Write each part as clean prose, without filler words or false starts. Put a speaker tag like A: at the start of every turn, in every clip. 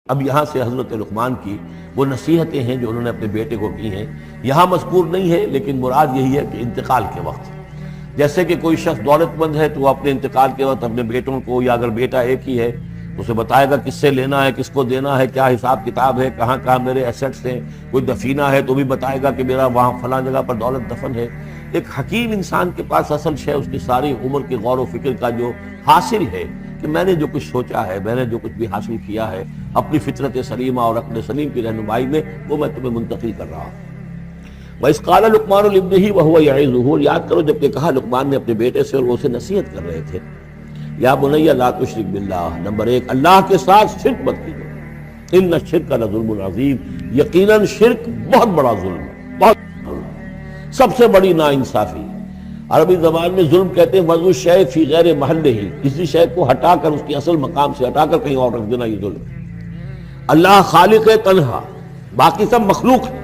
A: اب یہاں سے حضرت لقمان کی وہ نصیحتیں ہیں جو انہوں نے اپنے بیٹے کو کی ہیں، یہاں مذکور نہیں ہے، لیکن مراد یہی ہے کہ انتقال کے وقت، جیسے کہ کوئی شخص دولت مند ہے تو وہ اپنے انتقال کے وقت اپنے بیٹوں کو، یا اگر بیٹا ایک ہی ہے اسے بتائے گا کس سے لینا ہے، کس کو دینا ہے، کیا حساب کتاب ہے، کہاں کہاں میرے ایسٹس ہیں، کوئی دفینہ ہے تو بھی بتائے گا کہ میرا وہاں فلاں جگہ پر دولت دفن ہے۔ ایک حکیم انسان کے پاس اصل شے اس کی ساری عمر کے غور و فکر کا جو حاصل ہے کہ میں نے جو کچھ سوچا ہے، میں نے جو کچھ بھی حاصل کیا ہے اپنی فطرت سلیمہ اور عقل سلیم کی رہنمائی میں، وہ میں تمہیں منتقل کر رہا ہوں۔ وَإِذْ قَالَ لُقْمَانُ لِابْنِهِ وَهُوَ يَعِظُهُ، یاد کرو جب کہ کہا لقمان نے اپنے بیٹے سے اور وہ اسے نصیحت کر رہے تھے، یا بنی لا تشرک باللہ، نمبر 1 اللہ کے ساتھ شرک مت کیجو، ان الشرک لظلم عظیم، یقیناً شرک بہت بڑا ظلم ہے، بہت ظلم، سب سے بڑی ناانصافی۔ عربی زبان میں ظلم کہتے ہیں وضع الشیء فی غیر محلہ، کسی شے کو ہٹا کر اس کی اصل مقام سے ہٹا کر کہیں اور رکھ دینا، یہ ظلم ہے۔ اللہ خالق ہے تنہا، باقی سب مخلوق ہے،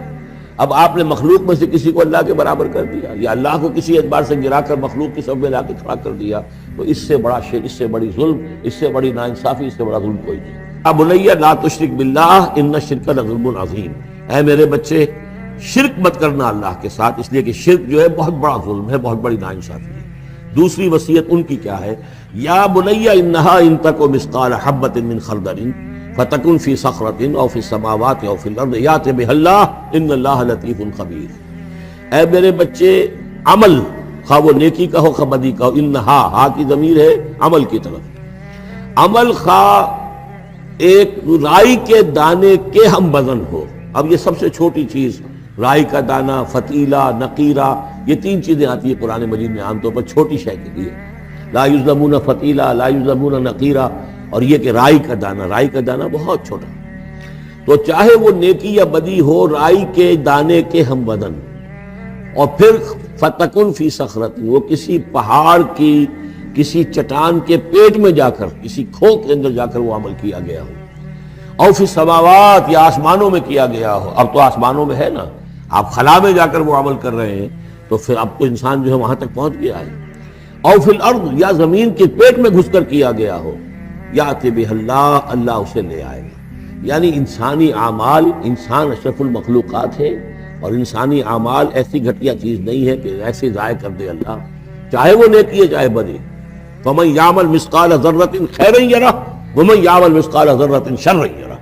A: اب آپ نے مخلوق میں سے کسی کو اللہ کے برابر کر دیا، یا اللہ کو کسی اعتبار سے گرا کر مخلوق کی صف میں لا کے کھڑا کر دیا، تو اس سے بڑا شرک، اس سے بڑی ظلم، اس سے بڑی ناانصافی، اس سے بڑا ظلم کوئی نہیں۔ یا بنی لا تشرک باللہ ان الشرک لظلم عظیم، اے میرے بچے شرک مت کرنا اللہ کے ساتھ، اس لیے کہ شرک جو ہے بہت بڑا ظلم ہے، بہت بڑی ناانصافی ہے۔ دوسری وصیت ان کی کیا ہے؟ یا بنی انہا ان تک مثقال حبۃ من خردل فتکن فی صخرۃ او فی السماوات او فی الارض یأت بها اللہ ان اللہ لطیف خبیر، اے میرے بچے عمل، خواہ وہ نیکی کا ہو خواہ بدی کا ہو، انہا، ہا کی ضمیر ہے عمل کی طرف، عمل خواہ ایک رائی کے دانے کے ہم وزن ہو، اب یہ سب سے چھوٹی چیز رائی کا دانہ، فتیلہ، نقیرہ، یہ 3 چیزیں آتی ہیں قرآن مجید میں عام طور پر چھوٹی شے کے لیے، لا یظلمون فتیلہ، لا یظلمون نقیرہ، اور یہ کہ رائی کا دانہ بہت چھوٹا، تو چاہے وہ نیکی یا بدی ہو رائی کے دانے کے ہم وزن، اور پھر فتکن فی صخرۃ، وہ کسی پہاڑ کی، کسی چٹان کے پیٹ میں جا کر، کسی کھو کے اندر جا کر وہ عمل کیا گیا ہو، او فی السماوات، یا آسمانوں میں کیا گیا ہو، اب تو آسمانوں میں ہے نا، آپ خلا میں جا کر وہ عمل کر رہے ہیں، تو پھر اب تو انسان جو ہے وہاں تک پہنچ گیا ہے، او فی الارض، یا زمین کے پیٹ میں گھس کر کیا گیا ہو، یأت بہ اللہ، اللہ اسے لے آئے گا۔ یعنی انسانی اعمال، انسان اشرف المخلوقات ہے، اور انسانی اعمال ایسی گھٹیا چیز نہیں ہے کہ ایسے ضائع کر دے اللہ، چاہے وہ نیکی ہے چاہے بدی۔ فمن یعمل مثقال ذرۃ خیرا یرہ ومن یعمل مثقال ذرۃ شرا یرہ،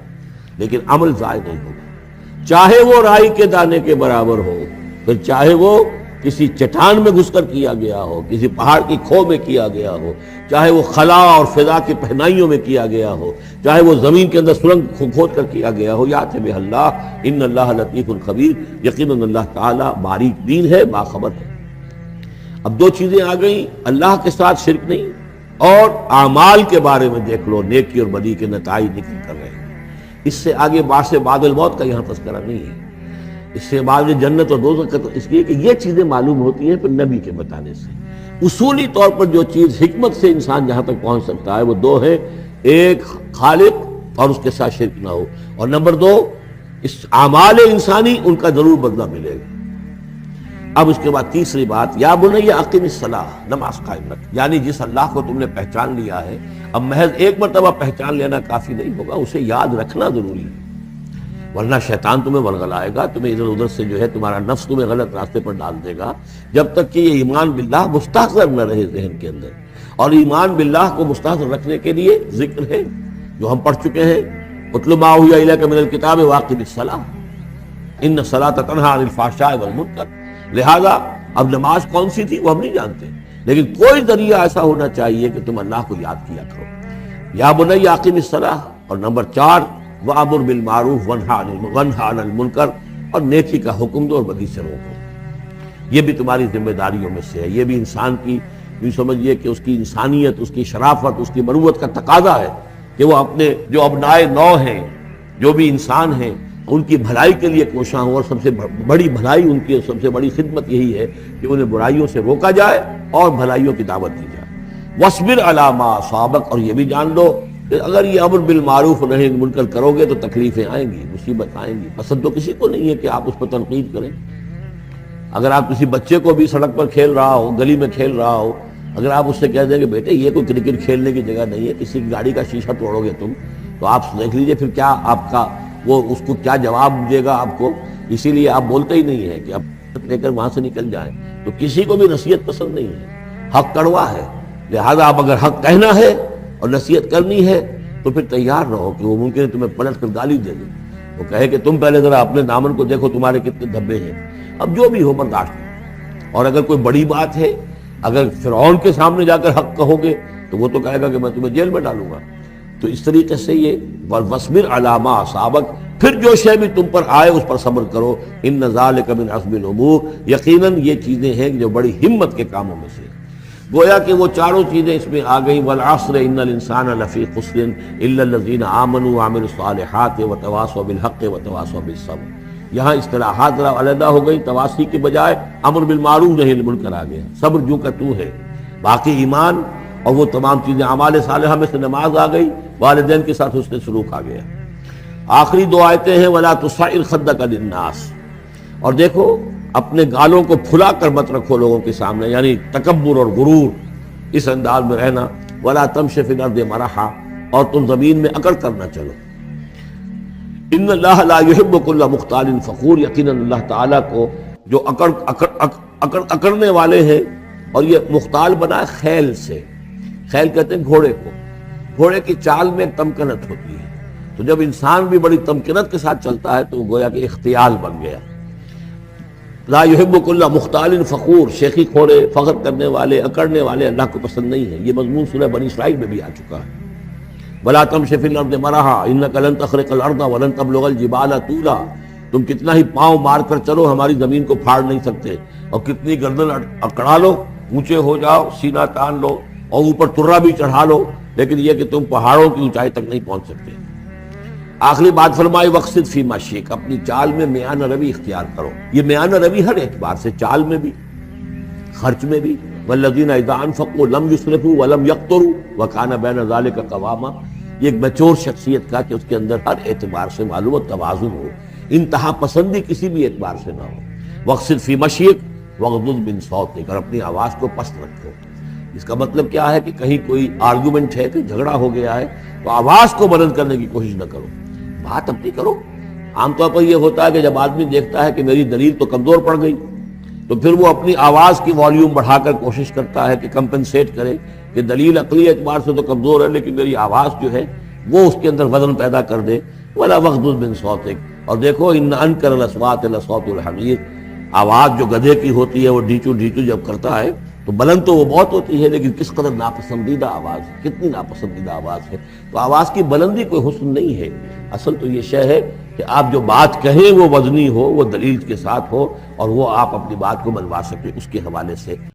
A: لیکن عمل ضائع نہیں ہوگا، چاہے وہ رائی کے دانے کے برابر ہو، پھر چاہے وہ کسی چٹان میں گھس کر کیا گیا ہو، کسی پہاڑ کی کھو میں کیا گیا ہو، چاہے وہ خلا اور فضا کی پہنائیوں میں کیا گیا ہو، چاہے وہ زمین کے اندر سرنگ کھود کر کیا گیا ہو، یأت بہ اللہ ان اللہ لطیف خبیر، یقیناً اللہ تعالیٰ باریک بین ہے، باخبر ہے۔ اب 2 چیزیں آ گئیں، اللہ کے ساتھ شرک نہیں، اور اعمال کے بارے میں دیکھ لو، نیکی اور بدی کے نتائج نکل کر رہے ہیں، اس سے آگے بعث بعد الموت کا یہاں تذکرہ نہیں ہے، اس سے بعد جنت اور دوزخ کا، تو اس لیے کہ یہ چیزیں معلوم ہوتی ہیں پھر نبی کے بتانے سے۔ اصولی طور پر جو چیز حکمت سے انسان جہاں تک پہنچ سکتا ہے وہ 2 ہیں، ایک خالق اور اس کے ساتھ شرک نہ ہو، اور نمبر 2 اس اعمال انسانی ان کا ضرور بدلہ ملے گا۔ اب اس کے بعد تیسری بات، یا بنی اقم الصلاۃ، نماز قائم رکھ، یعنی جس اللہ کو تم نے پہچان لیا ہے، اب محض ایک مرتبہ پہچان لینا کافی نہیں ہوگا، اسے یاد رکھنا ضروری ہے، ورنہ شیطان تمہیں ورغلائے گا، تمہیں ادھر ادھر سے جو ہے تمہارا نفس تمہیں غلط راستے پر ڈال دے گا، جب تک کہ یہ ایمان باللہ مستحضر نہ رہے ذہن کے اندر۔ اور ایمان باللہ کو مستحضر رکھنے کے لیے ذکر ہے جو ہم پڑھ چکے ہیں، اتل ما اوحی الیک من الکتاب واقم الصلاۃ ان الصلاۃ تنہی عن الفحشاء والمنکر، لہذا اب نماز کون سی تھی وہ ہم نہیں جانتے، لیکن کوئی ذریعہ ایسا ہونا چاہیے کہ تم اللہ کو یاد کیا کرو۔ یا بنی اقم الصلاۃ، اور نمبر 4 وَأَمُرْ بِالْمَعْرُوفِ وَانْهَ عَنِ الْمُنْکَرِ، اور نیکی کا حکم دو اور بدی سے روکو، یہ بھی تمہاری ذمہ داریوں میں سے ہے، یہ بھی انسان کی، یوں سمجھیے کہ اس کی انسانیت، اس کی شرافت، اس کی مروت کا تقاضا ہے کہ وہ اپنے جو ابنائے نو ہیں، جو بھی انسان ہیں، ان کی بھلائی کے لیے کوشاں ہوں، اور سب سے بڑی بھلائی ان کی، سب سے بڑی خدمت یہی ہے کہ انہیں برائیوں سے روکا جائے اور بھلائیوں کی دعوت دی جائے۔ وَاصْبِرْ عَلَىٰ مَا أَصَابَكَ، اور یہ بھی جان لو کہ اگر یہ امر بالمعروف و نہی عن المنکر کرو گے تو تکلیفیں آئیں گی، مصیبت آئیں گی۔ پسند تو کسی کو نہیں ہے کہ آپ اس پر تنقید کریں، اگر آپ کسی بچے کو بھی سڑک پر کھیل رہا ہو، گلی میں کھیل رہا ہو، اگر آپ اس سے کہہ دیں کہ بیٹے یہ کوئی کرکٹ کھیلنے کی جگہ نہیں ہے، کسی کی گاڑی کا شیشہ توڑو گے تم، تو آپ دیکھ لیجئے پھر کیا آپ کا وہ اس کو کیا جواب دے گا آپ کو. اسی لیے آپ بولتے ہی نہیں ہیں کہ اب لے کر وہاں سے نکل جائیں. تو کسی کو بھی نصیحت پسند نہیں ہے, حق کڑوا ہے, لہذا آپ اگر حق کہنا ہے اور نصیحت کرنی ہے تو پھر تیار رہو کہ وہ ممکن ہے تمہیں پلٹ کر گالی دے دے, وہ کہے کہ تم پہلے ذرا اپنے دامن کو دیکھو تمہارے کتنے دھبے ہیں. اب جو بھی ہو برداشت. اور اگر کوئی بڑی بات ہے, اگر فرعون کے سامنے جا کر حق کہو گے تو وہ تو کہے گا کہ میں تمہیں جیل میں ڈالوں گا. تو اس طریقے سے یہ وَاصْبِرْ عَلَىٰ مَا أَصَابَكَ, پھر جو شے بھی تم پر آئے اس پر صبر کرو. إِنَّ ذَلِكَ مِنْ عَزْمِ الْأُمُورِ, یقیناً یہ چیزیں ہیں جو بڑی ہمت کے کاموں میں سے. گویا کہ وہ چاروں چیزیں اس میں آ گئیں. وَالْعَصْرِ إِنَّ الْإِنسَانَ لَفِي خُسْرٍ إِلَّا الَّذِينَ آمَنُوا وَعَمِلُوا الصَّالِحَاتِ وَتَوَاصَوْا بِالْحَقِّ وَتَوَاصَوْا بِالصَّبْرِ. یہاں اصطلاحات ذرا علیحدہ ہو گئی, تواصی کے بجائے امر بالمعروف نہی عن المنکر آ گیا. صبر جو کا تو ہے, باقی ایمان اور وہ تمام چیزیں اعمال صالحہ میں سے نماز آ گئی, والدین کے ساتھ حسن سلوک آ گیا. آخری دو آیتیں ہیں وَلَا تُصَعِّرْ خَدَّكَ لِلنَّاسِ, اور دیکھو اپنے گالوں کو پھلا کر مت رکھو لوگوں کے سامنے, یعنی تکبر اور غرور اس انداز میں رہنا. وَلَا تَمْشِ فِي الْأَرْضِ مَرَحًا, اور تم زمین میں اکڑ کر نہ چلو. ان اللہ لا يحب كل مختال فخور, یقیناً اللہ تعالیٰ کو جو اکڑنے والے ہیں, اور یہ مختال بنا ہے خیل سے. خیل کہتے ہیں گھوڑے کو. گھوڑے کی چال میں ایک تمکنت ہوتی ہے, تو جب انسان بھی بڑی تمکنت کے ساتھ چلتا ہے تو وہ گویا کہ اختیال بن گیا. لا يحب كل مختال فخور, شیخی کھوڑے, فخر کرنے والے, اکڑنے والے اللہ کو پسند نہیں ہے. یہ مضمون سورہ بنی اسرائیل میں بھی آ چکا ہے. وَلَا تَمْشِ فِي الْأَرْضِ مَرَحًا إِنَّكَ لَن تَخْرِقَ الْأَرْضَ وَلَن تَبْلُغَ الْجِبَالَ طُولًا, تم کتنا ہی پاؤں مار کر چلو ہماری زمین کو پھاڑ نہیں سکتے, اور کتنی گردن اکڑا لو, اونچے ہو جاؤ, سینہ تان لو اور اوپر ترا بھی چڑھا لو, لیکن یہ کہ تم پہاڑوں کی اونچائی تک نہیں پہنچ سکتے. آخری بات فرمائی وَاقْصِدْ فِي مَشْيِكَ, اپنی چال میں میانہ روی اختیار کرو. یہ میانہ روی ہر اعتبار سے, چال میں بھی, خرچ میں بھی. وَالَّذِينَ إِذَا أَنفَقُوا لَمْ يُسْرِفُوا وَلَمْ يَقْتُرُوا وَكَانَ بَيْنَ ذَلِكَ قَوَامًا, یہ ایک میچور شخصیت کا کہ اس کے اندر ہر اعتبار سے معلوم و توازن ہو, انتہا پسندی کسی بھی اعتبار سے نہ ہو. وَاقْصِدْ فِي مَشْيِكَ وَاغْضُضْ مِنْ صَوْتِكَ, اور اپنی آواز کو پست رکھو. اس کا مطلب کیا ہے کہ کہیں کوئی آرگومنٹ ہے, کہ جھگڑا ہو گیا ہے, تو آواز کو بلند کرنے کی کوشش نہ کرو, بات اپنی کرو. عام طور پر یہ ہوتا ہے کہ جب آدمی دیکھتا ہے کہ میری دلیل تو کمزور پڑ گئی, تو پھر وہ اپنی آواز کی والیوم بڑھا کر کوشش کرتا ہے کہ کمپنسیٹ کرے کہ دلیل عقلی اعتبار سے تو کمزور ہے, لیکن میری آواز جو ہے وہ اس کے اندر وزن پیدا کر دے. وَلَا وَاغْضُضْ مِنْ صَوْتِكَ, اور دیکھو إِنَّ أَنْكَرَ الْأَصْوَاتِ لَصَوْتُ الْحَمِيرِ, آواز جو گدھے کی ہوتی ہے وہ ڈھیچو ڈھیچو جب کرتا ہے تو بلند تو وہ بہت ہوتی ہے, لیکن کس قدر ناپسندیدہ آواز, کتنی ناپسندیدہ آواز ہے. تو آواز کی بلندی کوئی حسن نہیں ہے, اصل تو یہ شے ہے کہ آپ جو بات کہیں وہ وزنی ہو, وہ دلیل کے ساتھ ہو, اور وہ آپ اپنی بات کو منوا سکیں اس کے حوالے سے.